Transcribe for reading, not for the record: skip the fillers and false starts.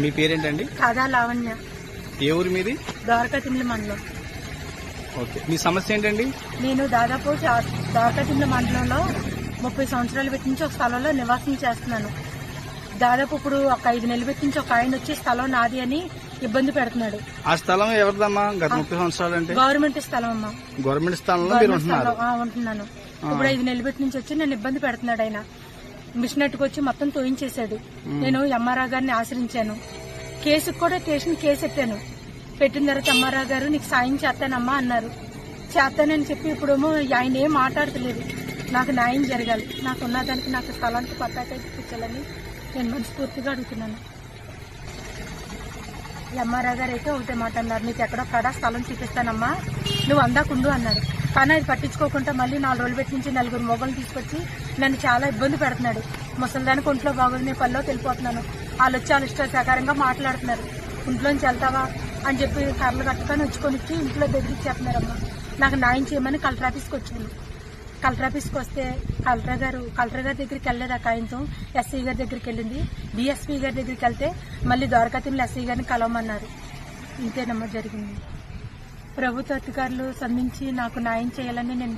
మీ పేరేంటండి? కాదా లావణ్య. ఏ ఊరు మీది? ద్వారకాతిమ్ల మండలం. ఓకే, మీ సమస్య ఏంటండి? నేను దాదాపు ద్వారకాతిమ్ల మండలంలో 30 సంవత్సరాల పెట్టి నుంచి ఒక స్థలంలో నివాసం చేస్తున్నాను. దాదాపు ఇప్పుడు ఒక 5 నెలల పెట్టి నుంచి ఒక ఆయన వచ్చి స్థలం నాది అని ఇబ్బంది పెడుతున్నాడు. ఆ స్థలం ఎవరిదమ్మా? గత 30 సంవత్సరాలు అంటే గవర్నమెంట్ స్థలం అమ్మా. గవర్నమెంట్ స్థలంలో మీరు ఉంటున్నారు? ఉంటున్నాను. ఇప్పుడు 5 నెలల పెట్టి నుంచి వచ్చి నన్ను ఇబ్బంది పెడుతున్నాడు. ఆయన మిషన్ వచ్చి మొత్తం తోయించేశాడు. నేను ఎంఆర్ఆర్ గారిని ఆశ్రయించాను. కేసుకు కూడా స్టేషన్ కేసు పెట్టాను. పెట్టిన తర్వాత ఎంఆర్ఆర్ గారు నీకు సాయం చేస్తానమ్మా అన్నారు. చేస్తానని చెప్పి ఇప్పుడేమో ఆయన ఏం మాట్లాడతలేదు. నాకు న్యాయం జరగాలి. నాకు ఉన్నదానికి నాకు స్థలానికి పట్టాకై ఇప్పించాలని నేను మనస్ఫూర్తిగా అడుగుతున్నాను. ఎంఆర్ఆర్ గారు అయితే ఒకటే మాట అన్నారు, నీకు ఎక్కడో కడా స్థలం చూపిస్తానమ్మా, నువ్వు అందాకుండు అన్నారు. కానీ అది పట్టించుకోకుండా మళ్ళీ 4 రోజులు పెట్టి నుంచి 4 మొగలు తీసుకొచ్చి నన్ను చాలా ఇబ్బంది పెడుతున్నాడు. ముసలిదానికి ఒంట్లో బాగోదు, నేను పనిలో వెళ్ళిపోతున్నాను. వాళ్ళు వచ్చి వాళ్ళ ఇష్టాసాకారంగా మాట్లాడుతున్నారు. ఇంట్లోంచి వెళ్తావా అని చెప్పి కర్రలు కట్టుకొని వచ్చుకొని వచ్చి ఇంట్లో బెదిరించేస్తున్నారమ్మా. నాకు న్యాయం చేయమని కలెక్టర్ ఆఫీస్కి వచ్చాను. కలెక్టర్ ఆఫీస్కి వస్తే కలెక్టర్ గారి దగ్గరికి వెళ్ళలేదు. ఆ కాయంతో ఎస్ఐ గారి దగ్గరికి వెళ్ళింది. డిఎస్పీ గారి దగ్గరికి వెళ్తే మళ్ళీ ద్వారకాతిమ్ల ఎస్ఐ గారిని కలవమన్నారు. ఇంతేనమ్మా జరిగింది. ప్రభుత్వ అధికారులు స్పందించి నాకు న్యాయం చేయాలని నేను